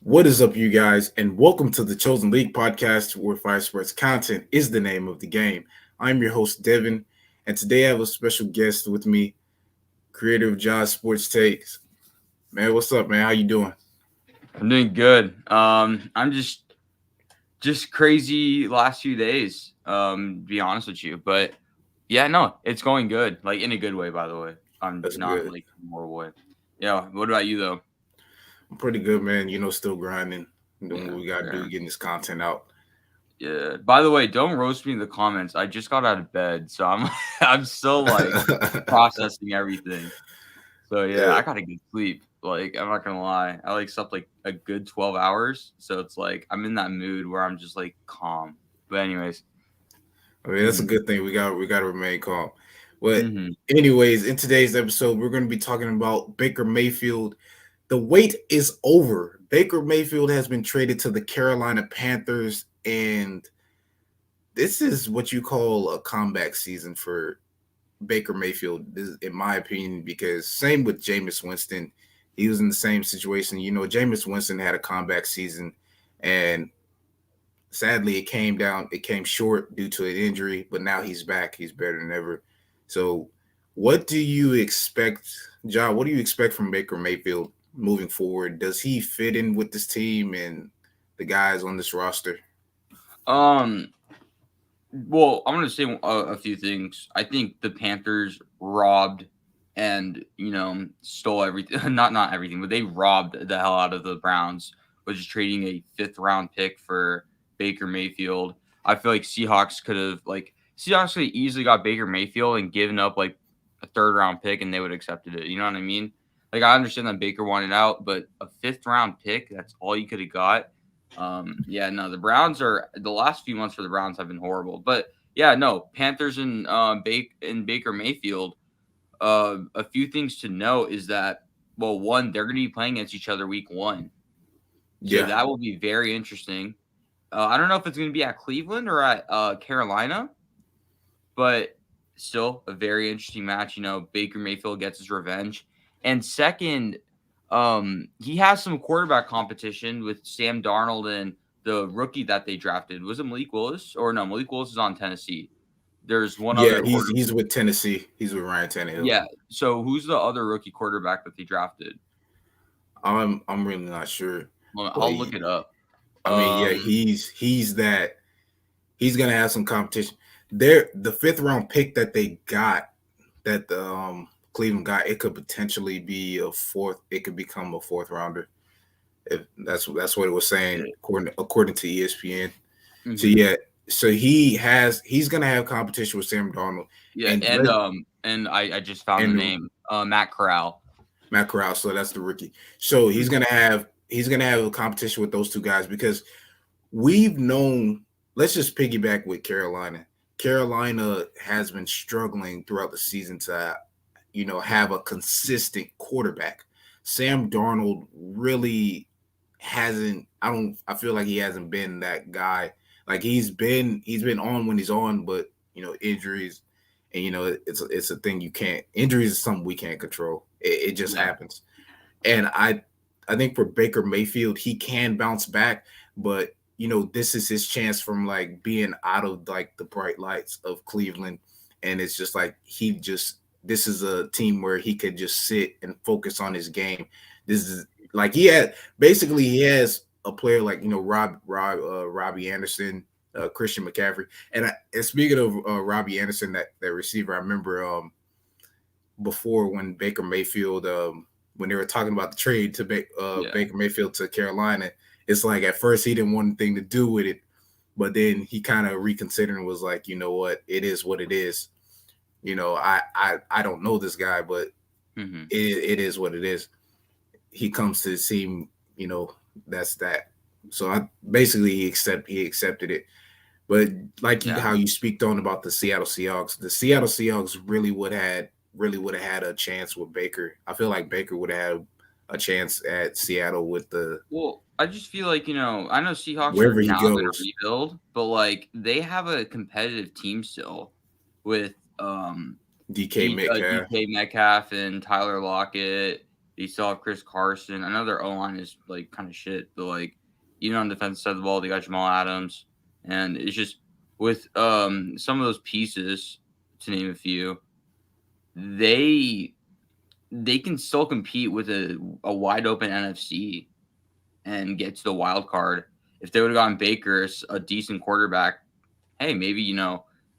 What is up, you guys, and welcome to the Chosen League podcast, where Fire Sports content is the name of the game. I'm your host, Devin, and today I have a special guest with me, creator of Josh Sports Takes. Man, what's up, man? How you doing? I'm doing good. I'm just crazy last few days. To be honest with you, but yeah, no, it's going good. Like in a good way, by the way. I'm That's not good. like more way. Yeah. What about you though? I'm pretty good, man. Still grinding, doing Yeah. what we got to do, Fair. getting this content out. Yeah. By the way, don't roast me in the comments. I just got out of bed, so I'm I'm still like processing everything. So yeah, Yeah, I gotta get sleep. Like I'm not gonna lie, I like slept like a good 12 hours. So it's like I'm in that mood where I'm just like calm. But anyways. I mean that's a Mhm. good thing. We got to remain calm. But Mhm. anyways, in today's episode, we're going to be talking about Baker Mayfield. The wait is over. Baker Mayfield has been traded to the Carolina Panthers, and this is what you call a comeback season for Baker Mayfield, in my opinion, because same with Jameis Winston. He was in the same situation. Jameis Winston had a comeback season, and sadly, it came short due to an injury, but now he's back. He's better than ever. So, what do you expect, John? What do you expect from Baker Mayfield moving forward? Does he fit in with this team and the guys on this roster? Um. Well, I'm gonna say a few things. I think the Panthers robbed and stole everything. Not everything, but they robbed the hell out of the Browns, which is trading a fifth round pick for Baker Mayfield. I feel like Seahawks could have easily got Baker Mayfield and given up like a third round pick, and they would have accepted it. You know what I mean? Like I understand that Baker wanted out, but a fifth round pick—that's all you could have got. Yeah, no, the Browns are the last few months for the Browns have been horrible. But yeah, no, Panthers and Baker Mayfield. A few things to note is that well, one, they're going to be playing against each other week one, so Yeah, that will be very interesting. I don't know if it's going to be at Cleveland or at Carolina, but still a very interesting match. Baker Mayfield gets his revenge. And second, he has some quarterback competition with Sam Darnold and the rookie that they drafted. Was it Malik Willis? Or no, Malik Willis is on Tennessee. There's one yeah, other he's quarter. he's with Tennessee. He's with Ryan Tannehill. Yeah. So who's the other rookie quarterback that they drafted? I'm really not sure, Well, but I'll look it up. I mean, yeah, Um, he's that. He's gonna have some competition. The fifth round pick that they got, that the Cleveland got, it could potentially be a fourth. It could become a fourth rounder. If that's what it was saying according to ESPN. So mhm. yeah, he's gonna have competition with Sam Darnold Yeah, and and I just found the and name. Matt Corral. Matt Corral. So that's the rookie. So he's gonna have a competition with those two guys because we've known. Let's just piggyback with Carolina. Carolina has been struggling throughout the season to, have a consistent quarterback. Sam Darnold really hasn't. I feel like he hasn't been that guy. Like he's been on when he's on, but injuries, and it's a thing you can't. Injuries is something we can't control. It just Yeah. happens. And I think for Baker Mayfield, he can bounce back, but this is his chance from like being out of like the bright lights of Cleveland. And it's just like this is a team where he could just sit and focus on his game. This is like he has a player like Robbie Anderson, Christian McCaffrey. And speaking of Robbie Anderson, that receiver, I remember before when Baker Mayfield when they were talking about the trade to Yeah. Baker Mayfield to Carolina, it's like at first he didn't want anything to do with it, but then he kind of reconsidered and was like, you know what, it is what it is. I don't know this guy, but Mhm. it is what it is. He comes to the team, that's that. So I basically he accepted it. But like Yeah. how you speak on about the Seattle Seahawks really would have had a chance with Baker. I feel like Baker would have had a chance at Seattle with the Well, I just feel like, I know Seahawks are wherever he now going to goes. rebuild, but like they have a competitive team still with DK Metcalf. DK Metcalf and Tyler Lockett. They still have Chris Carson. I know their O line is like kind of shit, but like even on the defensive side of the ball, they got Jamal Adams, and it's just with some of those pieces, to name a few, they they can still compete with a wide open NFC and get to the wild card. If they would have gotten Baker, a decent quarterback, hey, maybe you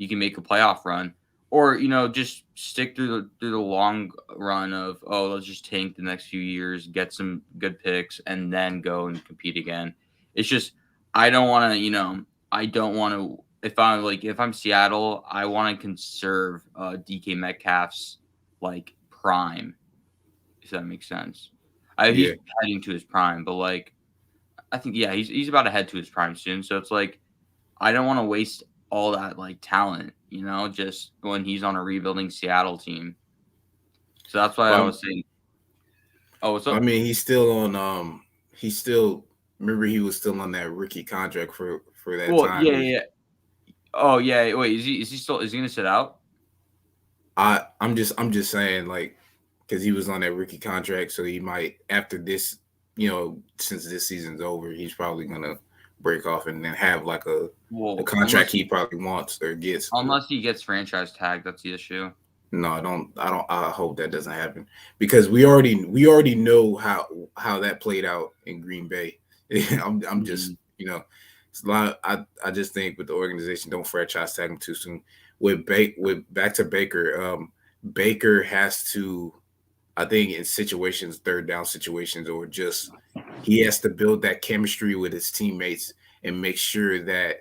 can make a playoff run, or just stick through the long run of, oh, let's just tank the next few years, get some good picks, and then go and compete again. It's just I don't want to I don't want to. If I'm Seattle, I want to conserve DK Metcalf's like prime, if that makes sense. He's Yeah. heading to his prime, but like I think yeah, he's about to head to his prime soon. So it's like I don't want to waste all that like talent, just when he's on a rebuilding Seattle team. So that's why I Well, was saying, oh, what's I up? mean, he's still on. He's still. Remember, he was still on that rookie contract for that Well, time. yeah, yeah, yeah. Oh, yeah. Wait, is he gonna sit out? I'm just saying, like, because he was on that rookie contract, so he might after this, since this season's over, he's probably gonna break off and then have like a Well, contract he probably wants or gets. But unless he gets franchise tagged, that's the issue. no, I don't. I hope that doesn't happen because we already know how that played out in Green Bay. I'm just Mhm. it's a lot. I just think with the organization, don't franchise tag him too soon. With back to Baker, Baker has to. I think in situations, third down situations, or just he has to build that chemistry with his teammates and make sure that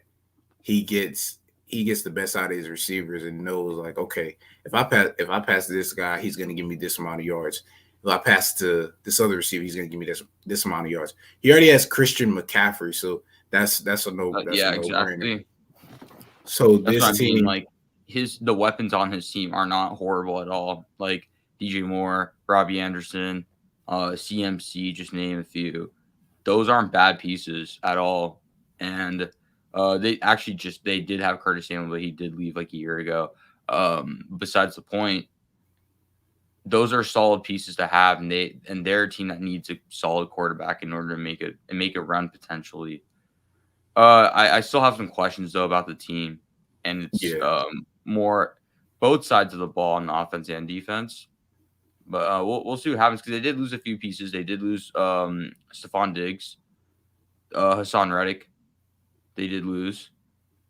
he gets he gets the best out of his receivers and knows like, okay, if I pass to this guy, he's gonna give me this amount of yards. If I pass to this other receiver, he's gonna give me this amount of yards. He already has Christian McCaffrey, so that's a Yeah, no brainer. exactly. So That's what this I mean. team, Like the weapons on his team are not horrible at all. Like DJ Moore, Robbie Anderson, CMC, just name a few. Those aren't bad pieces at all. And they actually they did have Curtis Samuel, but he did leave like a year ago. Besides the point, those are solid pieces to have, and they're a team that needs a solid quarterback in order to make it run potentially. I still have some questions though about the team, and it's yeah, more both sides of the ball on offense and defense. But we'll see what happens because they did lose a few pieces. They did lose Stephon Diggs, Hassan Reddick. They did lose,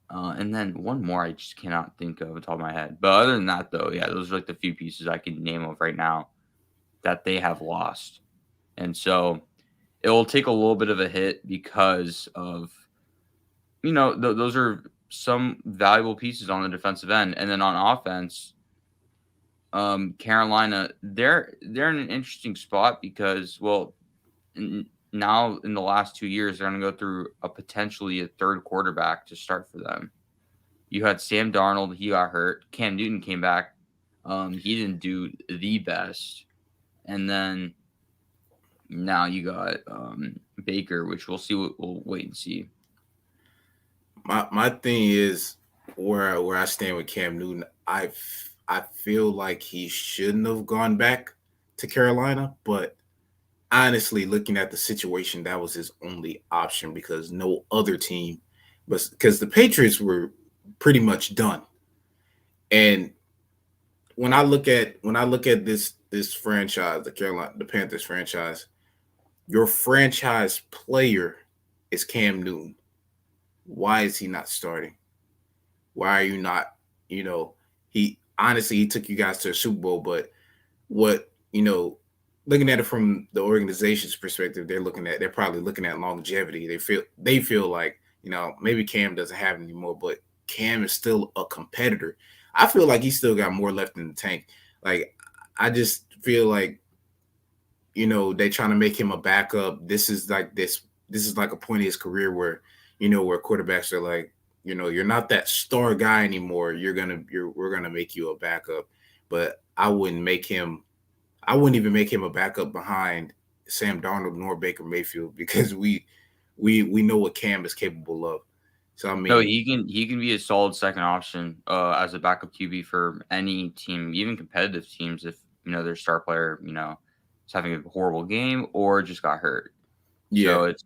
and then one more I just cannot think of on top of my head. But other than that, though, yeah, those are like the few pieces I can name of right now that they have lost, and so it will take a little bit of a hit because of those are some valuable pieces on the defensive end, and then on offense, Carolina, they're in an interesting spot because, well, now in the last 2 years, they're going to go through a potentially a third quarterback to start for them. You had Sam Darnold, he got hurt. Cam Newton came back, he didn't do the best, and then now you got Baker, which we'll see. We'll wait and see. my thing is where I stand with Cam Newton. I feel like he shouldn't have gone back to Carolina, but honestly, looking at the situation, that was his only option because no other team, but because the Patriots were pretty much done. And when I look at this franchise, the Panthers franchise, your franchise player is Cam Newton. Why is he not starting? Why are you not? You know, he honestly he took you guys to a Super Bowl, but what looking at it from the organization's perspective, they're probably looking at longevity. They feel like maybe Cam doesn't have it anymore, but Cam is still a competitor. I feel like he's still got more left in the tank. Like I just feel like they trying to make him a backup. This is like a point in his career where quarterbacks are like, you're not that star guy anymore. We're gonna make you a backup. But I wouldn't even make him a backup behind Sam Darnold nor Baker Mayfield because we know what Cam is capable of. So I No, mean, he can be a solid second option as a backup QB for any team, even competitive teams. If their star player is having a horrible game or just got hurt. Yeah. So it's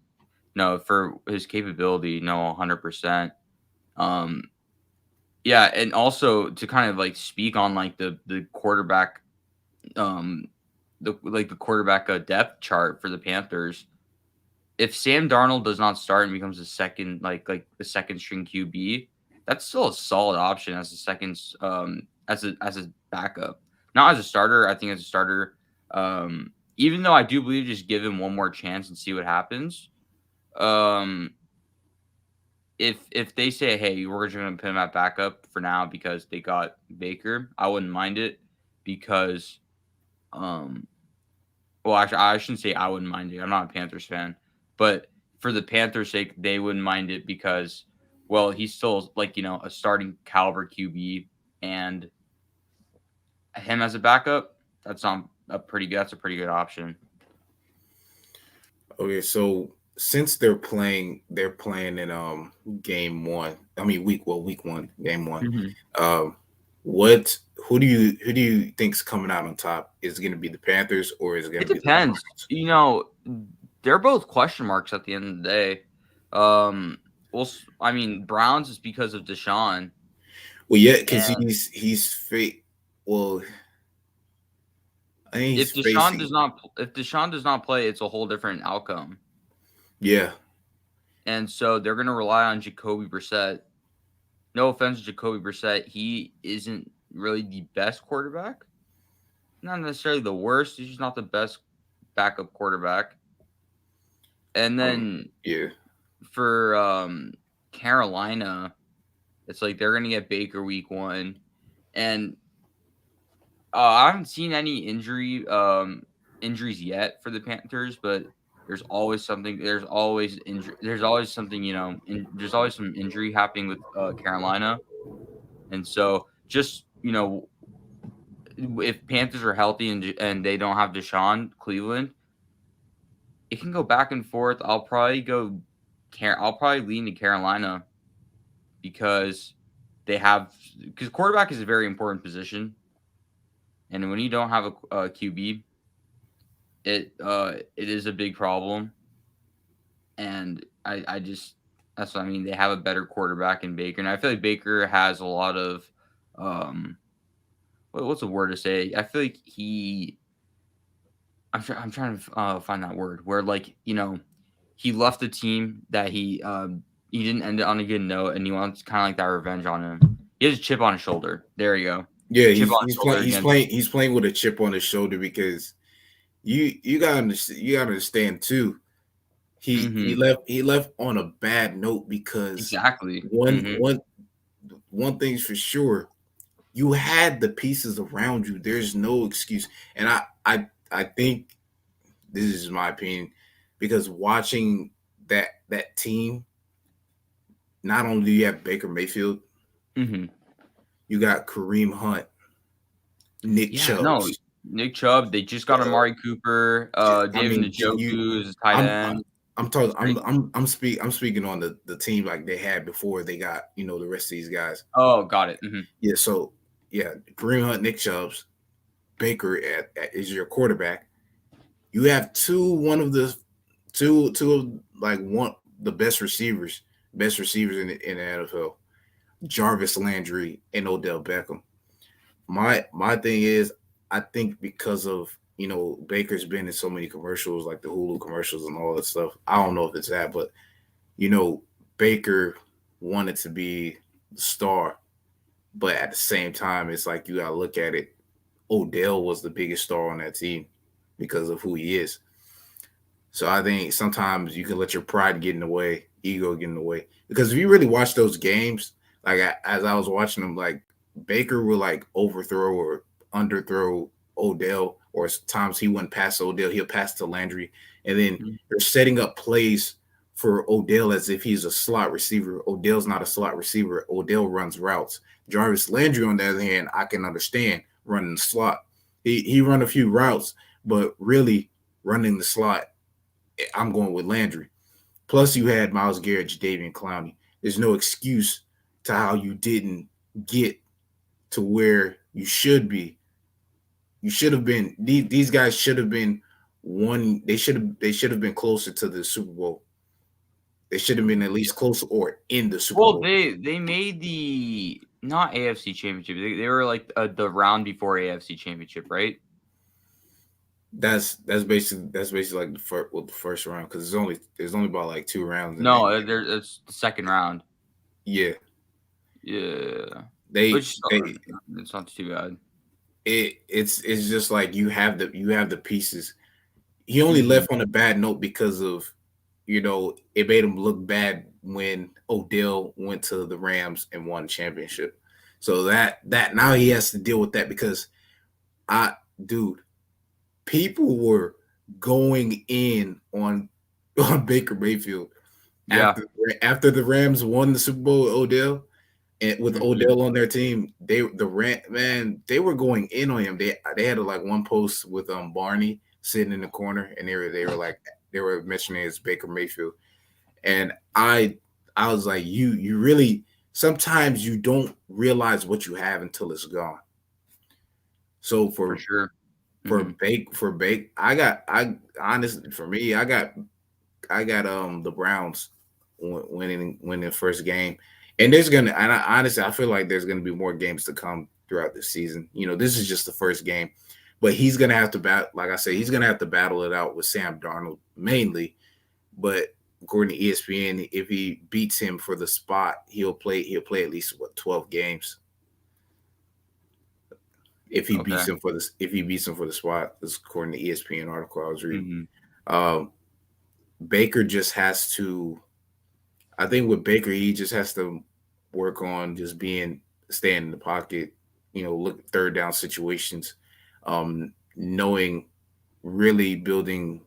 no for his capability, no, 100%. Um, yeah, and also to kind of like speak on like the quarterback, um, the quarterback depth chart for the Panthers. If Sam Darnold does not start and becomes a second like the second string QB, that's still a solid option as a second as a backup. Not as a starter, I think as a starter. Even though I do believe just give him one more chance and see what happens. Um if they say, "Hey, we're just gonna put him at backup for now because they got Baker," I wouldn't mind it because um well, actually, I shouldn't say I wouldn't mind it. I'm not a Panthers fan, but for the Panthers' sake, they wouldn't mind it because, well, he's still like a starting caliber QB, and him as a backup, that's not a pretty good. That's a pretty good option. Okay, so since they're playing in game one. I mean week one, game one. Mhm. Um, what who do you think's coming out on top? Is it going to be the Panthers or is it going It to be the depends. Browns? They're both question marks at the end of the day. Um, I mean, Browns is because of Deshaun, Well, yeah, because and well, I think he's if Deshaun facing. does not, if Deshaun does not play, it's a whole different outcome. Yeah. And so they're going to rely on Jacoby Brissett. No offense to Jacoby Brissett, he isn't really the best quarterback. Not necessarily the worst. He's just not the best backup quarterback. And Um. then Yeah. for Carolina, it's like they're going to get Baker week one, and I haven't seen any injuries yet for the Panthers, but there's always something. There's always injury. There's always something. There's always some injury happening with Carolina, and so just if Panthers are healthy and they don't have Deshaun Cleveland, it can go back and forth. I'll probably lean to Carolina because because quarterback is a very important position, and when you don't have a QB, it is a big problem. And I just that's what I mean. They have a better quarterback in Baker, and I feel like Baker has a lot of um what's the word to say? I feel like I'm trying to find that word where like he left a team that he didn't end it on a good note, and he wants kind of like that revenge on him. He has a chip on his shoulder. There you go, Yeah. chip He's on his he's shoulder playing he's against. playing he's playing with a chip on his shoulder because you gotta understand too. He Mm-hmm. left on a bad note because Exactly. one Mm-hmm. one one thing's for sure, you had the pieces around you. There's no excuse. And I think this is my opinion because watching that team, not only do you have Baker Mayfield, Mm-hmm. you got Kareem Hunt, Nick Yeah. No. Chubbs. Nick Chubb. They just got Uh, Amari Cooper. I David mean, Njoku is a tight I'm end. I'm talking It's great. I'm speaking on the team like they had before they got the rest of these guys. Oh, got it. Mm-hmm. Yeah, so yeah, Kareem Hunt, Nick Chubbs, Baker is your quarterback. You have two of like one the best receivers in the NFL, Jarvis Landry and Odell Beckham. My thing is, I think because of Baker's been in so many commercials like the Hulu commercials and all that stuff. I don't know if it's that, but you know Baker wanted to be the star, but at the same time, it's like you gotta look at it. Odell was the biggest star on that team because of who he is. So I think sometimes you can let your pride get in the way, ego get in the way. Because if you really watch those games, like as I was watching them, like Baker will like overthrow or underthrow Odell, or times he wouldn't pass Odell, he'll pass to Landry, and then they're setting up plays for Odell as if he's a slot receiver. Odell's not a slot receiver. Odell runs routes. Jarvis Landry, on the other hand, I can understand running the slot. He run a few routes, but really running the slot I'm going with Landry. Plus, you had Miles Garrett, Jadeveon Clowney. There's no excuse to how you didn't get to where you should be. You should have been. These guys should have been won. They should have been closer to the Super Bowl. They should have been at least close or in the Super Well, Bowl. they made the not AFC Championship. They were like the round before AFC Championship, right? That's basically like the first round because there's only about like 2 rounds in No, that. it's the second round. Yeah, Yeah, they which they it's not too bad. it's just like you have the pieces. He only Hmm. left on a bad note because of it made him look bad when Odell went to the Rams and won the championship. So that now he has to deal with that because I dude, people were going in on Baker Mayfield Yeah. after the Rams won the Super Bowl with Odell and with Hmm. Odell on their team. They were going in on him. They had like one post with Barney sitting in the corner and they were mentioning his Baker Mayfield. And I was like, you really sometimes you don't realize what you have until it's gone. So For sure. for Hmm. Bake, I honestly for me, I got the Browns winning first game. And honestly I feel like there's gonna be more games to come throughout the season. This is just the first game. But he's gonna have to like I said, he's gonna have to battle it out with Sam Darnold mainly. But according to ESPN, if he beats him for the spot, he'll play at least 12 games. Okay. If he beats him for the spot, this is according to ESPN article I was reading. Hmm. Um, Baker just has to. I think with Baker, he just has to work on just staying in the pocket. Look third down situations, knowing really building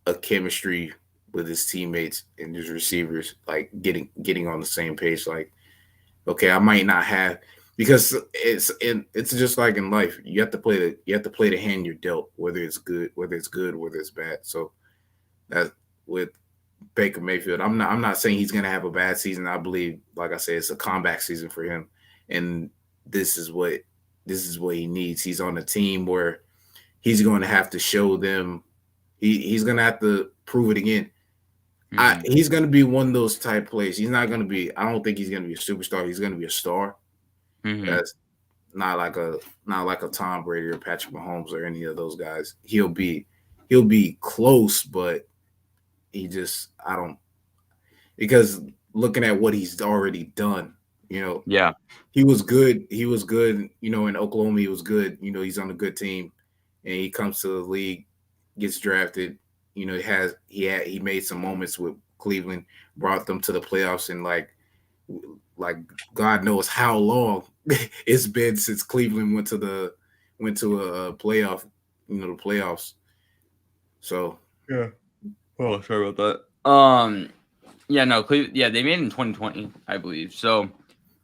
a chemistry with his teammates and his receivers, like getting on the same page. Like, okay, I might not have because it's just like in life. You have to play the hand you're dealt, whether it's good, whether it's bad. So that with Baker Mayfield, I'm not saying he's gonna have a bad season. I believe, like I said, it's a comeback season for him, and this is what this is what he needs. He's on a team where he's going to have to show them. He's going to have to prove it again. Hmm. He's going to be one of those type players. He's not going to be. I don't think he's going to be a superstar. He's going to be a star. Hmm. That's not like a Tom Brady or Patrick Mahomes or any of those guys. He'll be close, but he just I don't because looking at what he's already done, you know, Yeah. he was good. He was good. In Oklahoma, he was good. He's on a good team, and he comes to the league, gets drafted. He made some moments with Cleveland, brought them to the playoffs, and like God knows how long it's been since Cleveland went to a playoff, the playoffs. So Yeah. Oh, sorry about that. Yeah, no, yeah, they made it in 2020, I believe. So,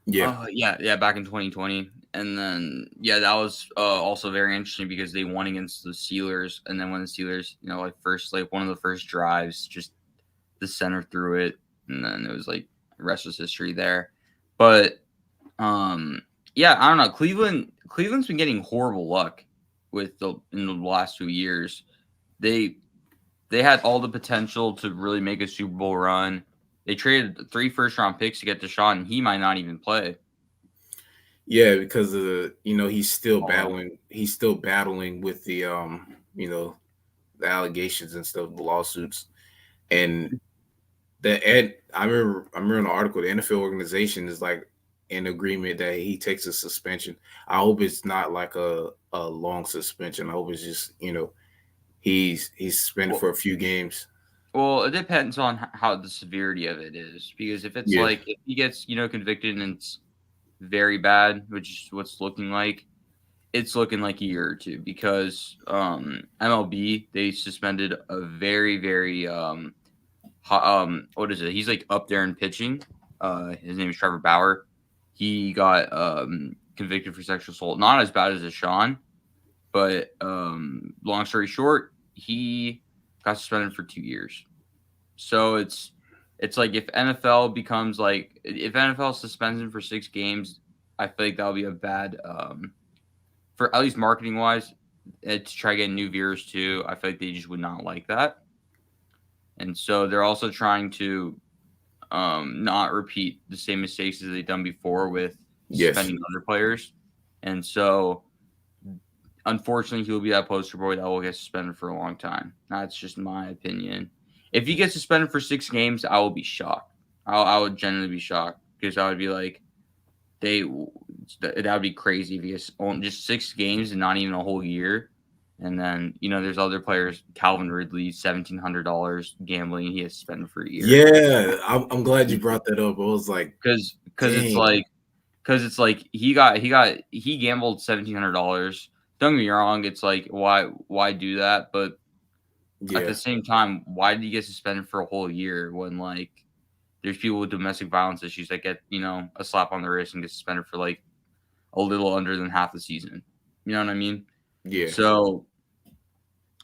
yeah, yeah, back in 2020, and then yeah, that was also very interesting because they won against the Steelers, and then when the Steelers, like one of the first drives, just the center threw it, and then it was like the rest was history there. But um, yeah, I don't know. Cleveland's been getting horrible luck in the last 2 years. They they had all the potential to really make a Super Bowl run. They traded 3 first-round picks to get Deshaun, and he might not even play. yeah, because of he's still Oh, battling. He's still battling with the allegations and stuff, the lawsuits, and I remember in the article, the NFL organization is like in agreement that he takes a suspension. I hope it's not like a long suspension. I hope it's just he's suspended well, for a few games. well, it depends on how the severity of it is. Because if it's Yeah, like if he gets convicted and it's very bad, which is what's looking like, it's looking like a year or two. Because MLB they suspended a very very what is it? He's like up there in pitching. His name is Trevor Bauer. He got convicted for sexual assault. Not as bad as Deshaun, but long story short, he got suspended for 2 years. So it's like if NFL becomes like if NFL suspends him for 6 games, I feel like that'll be a bad for at least marketing wise. to try getting new viewers too. I feel like they just would not like that, and so they're also trying to not repeat the same mistakes as they've done before with Yes. suspending other players, and so unfortunately he will be that poster boy that will get suspended for a long time. That's just my opinion. If he gets suspended for 6 games, I will be shocked. I would genuinely be shocked because I would be like, they that would be crazy if he gets just 6 games and not even a whole year. And then there's other players, Calvin Ridley, $1,700 gambling. He is suspended for a year Yeah, I'm glad you brought that up. I was like, because it's dang. like he gambled $1,700. Don't get me wrong, it's like why do that? But at Yeah, the same time, why did he get suspended for a whole year when like there's people with domestic violence issues that get a slap on the wrist and get suspended for like a little under than half the season? You know what I mean? yeah, So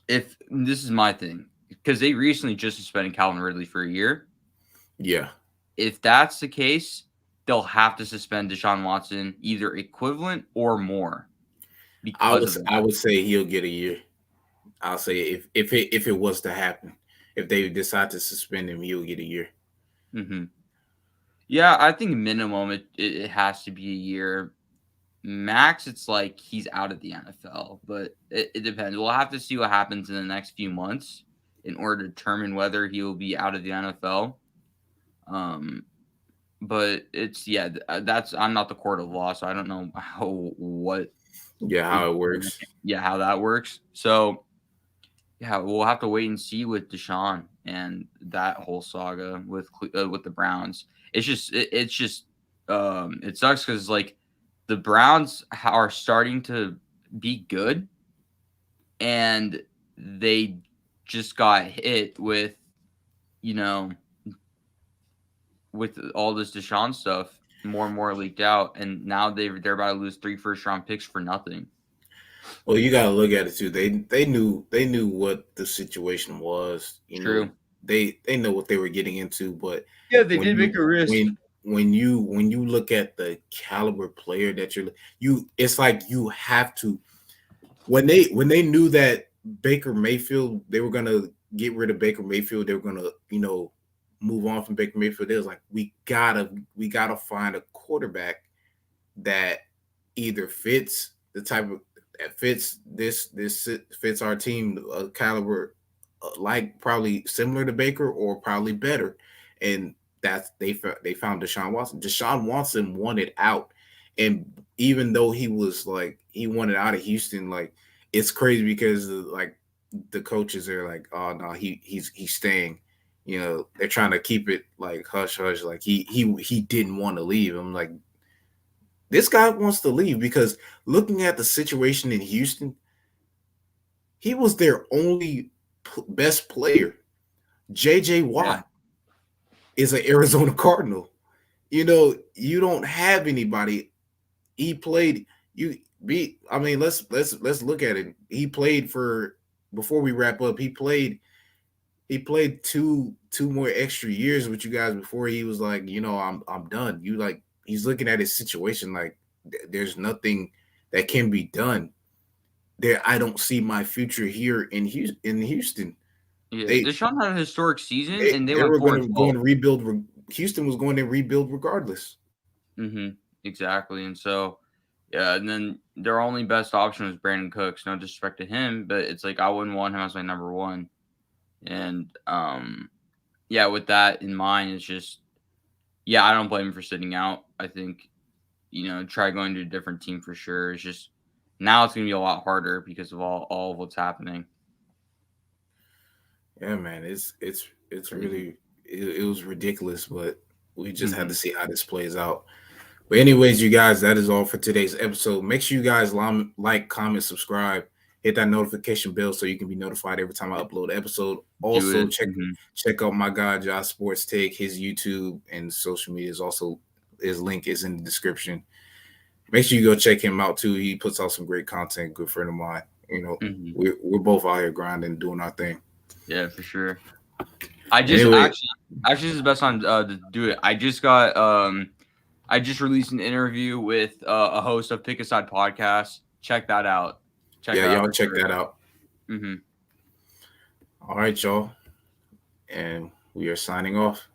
if this is my thing, because they recently just suspended Calvin Ridley for a year. yeah. If that's the case, they'll have to suspend Deshaun Watson either equivalent or more because of I that. would say he'll get a year. I'll say if it was to happen, if they decide to suspend him, he'll get a year. hmm Yeah, I think minimum it has to be a year. Max, it's like he's out of the NFL, but it depends. We'll have to see what happens in the next few months in order to determine whether he will be out of the NFL. Um, but it's that's I'm not the court of law, so I don't know what Yeah, how it works. how that works. So yeah, we'll have to wait and see with Deshaun and that whole saga with the Browns. It's just it sucks because like the Browns are starting to be good, and they just got hit with you know with all this Deshaun stuff. More and more leaked out, and now they're about to lose 3 first-round picks for nothing. Well, you gotta look at it too. They knew what the situation was. True. They know what they were getting into. But Yeah, they when did make you a risk. when you look at the caliber player that it's like you have to when they knew that Baker Mayfield, they were gonna get rid of Baker Mayfield, they were gonna move on from Baker Mayfield. They was like, we gotta find a quarterback that either fits the type of that fits this fits our team caliber, like probably similar to Baker or probably better, and that's they found Deshaun Watson. Deshaun Watson wanted out, and even though he wanted out of Houston, like it's crazy because like the coaches are like, oh no, he's staying. They're trying to keep it like hush hush, like he didn't want to leave. I'm like, this guy wants to leave because looking at the situation in Houston, he was their only best player. JJ Yeah. Watt is an Arizona Cardinal. You don't have anybody. He played you be I mean, let's look at it. He played for before we wrap up, he played two more extra years with you guys before he was like, I'm done. He's looking at his situation like there's nothing that can be done. There, I don't see my future here in Houston. Yeah, They Deshaun had a historic season, they, and they they went were four going and to go 12. and rebuild. Houston was going to rebuild regardless. Mm-hmm. Exactly, and so yeah, and then their only best option was Brandon Cooks. No disrespect to him, but it's like I wouldn't want him as my number one. And yeah, with that in mind, it's just I don't blame him for sitting out. I think try going to a different team for sure. It's just now it's gonna be a lot harder because of all of what's happening. Yeah, man, it's Crazy. really it was ridiculous, but we just had Mm-hmm. to see how this plays out. But anyways, you guys, that is all for today's episode. Make sure you guys like, comment, subscribe, hit that notification bell so you can be notified every time I upload an episode. Do Also, it. check out my guy Josh Sports Take. His YouTube and social media is also his link is in the description. Make sure you go check him out too. He puts out some great content. Good friend of mine. Mm-hmm. We're both out here grinding, doing our thing. Yeah, for sure. I just Anyway, actually this is the best time to do it. I just released an interview with a host of Pick a Side podcast. Check that out. Check Yeah, it out y'all for check sure. that out. Mm-hmm. All right, y'all. And we are signing off.